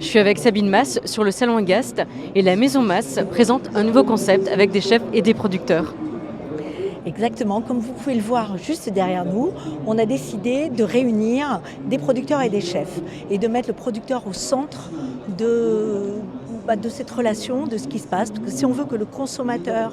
Je suis avec Sabine Masse sur le salon Agast et la Maison Masse présente un nouveau concept avec des chefs et des producteurs. Exactement, comme vous pouvez le voir juste derrière nous, on a décidé de réunir des producteurs et des chefs et de mettre le producteur au centre de cette relation, de ce qui se passe. Parce que si on veut que le consommateur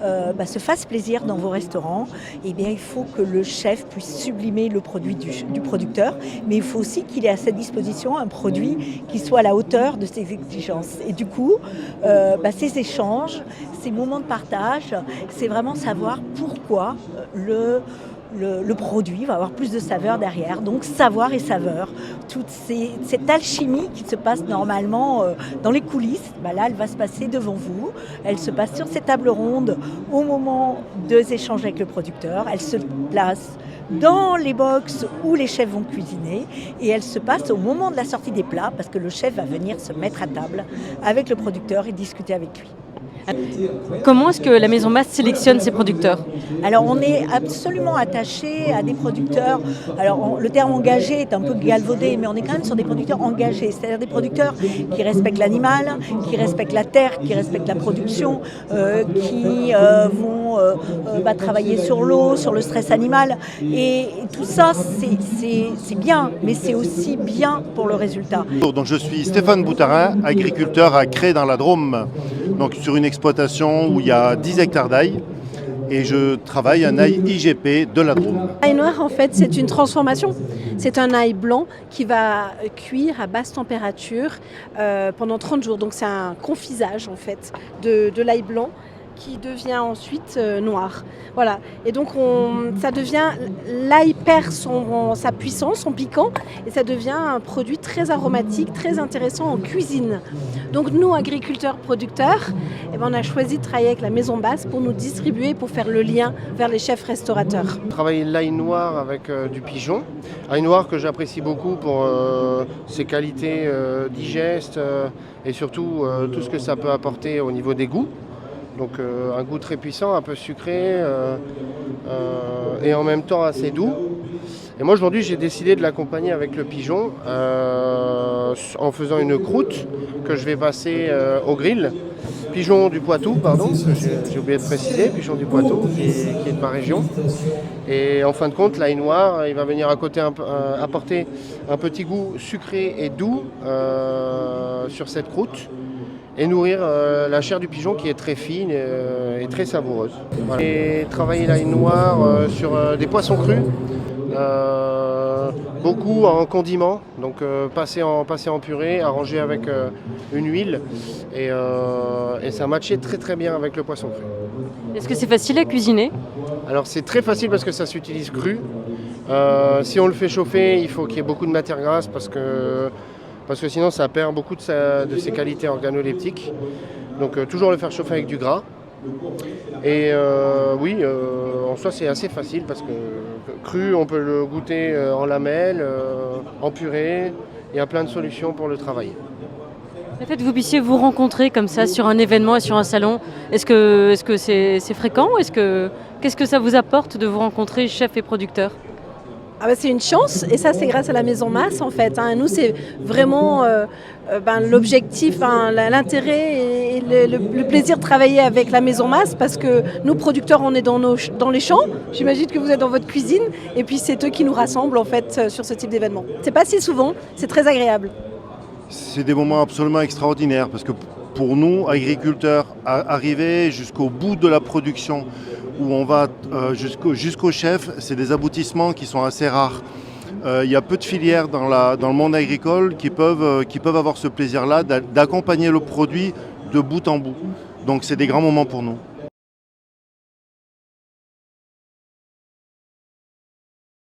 se fasse plaisir dans vos restaurants, eh bien, il faut que le chef puisse sublimer le produit du producteur, mais il faut aussi qu'il ait à sa disposition un produit qui soit à la hauteur de ses exigences. Et du coup, ces échanges, ces moments de partage, c'est vraiment savoir pourquoi le produit va avoir plus de saveur derrière, donc savoir et saveur. Cette alchimie qui se passe normalement dans les coulisses, là elle va se passer devant vous, elle se passe sur ces tables rondes au moment des échanges avec le producteur, elle se place dans les box où les chefs vont cuisiner et elle se passe au moment de la sortie des plats parce que le chef va venir se mettre à table avec le producteur et discuter avec lui. Comment est-ce que la Maison Masse sélectionne ses producteurs ? Alors on est absolument attaché à des producteurs, alors le terme engagé est un peu galvaudé, mais on est quand même sur des producteurs engagés, c'est-à-dire des producteurs qui respectent l'animal, qui respectent la terre, qui respectent la production, qui vont travailler sur l'eau, sur le stress animal, et tout ça c'est bien, mais c'est aussi bien pour le résultat. Donc je suis Stéphane Boutarin, agriculteur à Cré dans la Drôme, donc sur une exploitation où il y a 10 hectares d'ail et je travaille un ail IGP de la Drôme. L'ail noir, en fait, c'est une transformation. C'est un ail blanc qui va cuire à basse température pendant 30 jours. Donc c'est un confisage en fait de l'ail blanc qui devient ensuite noir. Voilà. Et donc ça devient, l'ail perd sa puissance, son piquant, et ça devient un produit très aromatique, très intéressant en cuisine. Donc nous, agriculteurs, producteurs, on a choisi de travailler avec la Maison Masse pour nous distribuer, pour faire le lien vers les chefs restaurateurs. Travailler l'ail noir avec du pigeon, ail noir que j'apprécie beaucoup pour ses qualités digestes et surtout tout ce que ça peut apporter au niveau des goûts. Donc un goût très puissant, un peu sucré et en même temps assez doux. Et moi aujourd'hui j'ai décidé de l'accompagner avec le pigeon en faisant une croûte que je vais passer au grill. Pigeon du Poitou, pardon, j'ai oublié de préciser, pigeon du Poitou qui est de ma région. Et en fin de compte, l'ail noir, il va venir à côté apporter un petit goût sucré et doux sur cette croûte. Et nourrir la chair du pigeon qui est très fine et très savoureuse. Voilà. Et travailler l'ail noir sur des poissons crus, beaucoup en condiment, donc passer en purée, arrangé avec une huile et ça matchait très très bien avec le poisson cru. Est-ce que c'est facile à cuisiner ? Alors c'est très facile parce que ça s'utilise cru. Si on le fait chauffer, il faut qu'il y ait beaucoup de matière grasse parce que sinon ça perd beaucoup de ses qualités organoleptiques. Donc toujours le faire chauffer avec du gras. Et en soi c'est assez facile parce que cru on peut le goûter en lamelles, en purée. Il y a plein de solutions pour le travailler. Le fait que vous puissiez vous rencontrer comme ça sur un événement et sur un salon, est-ce que c'est fréquent ? Qu'est-ce que ça vous apporte de vous rencontrer chefs et producteurs ? C'est une chance et ça c'est grâce à la Maison Masse en fait. Nous c'est vraiment l'objectif, l'intérêt et le plaisir de travailler avec la Maison Masse parce que nous producteurs on est dans les champs, j'imagine que vous êtes dans votre cuisine et puis c'est eux qui nous rassemblent en fait sur ce type d'événement. C'est pas si souvent, c'est très agréable. C'est des moments absolument extraordinaires parce que pour nous, agriculteurs, arriver jusqu'au bout de la production où on va jusqu'au chef, c'est des aboutissements qui sont assez rares. Il y a peu de filières dans le monde agricole qui peuvent avoir ce plaisir-là d'accompagner le produit de bout en bout. Donc c'est des grands moments pour nous.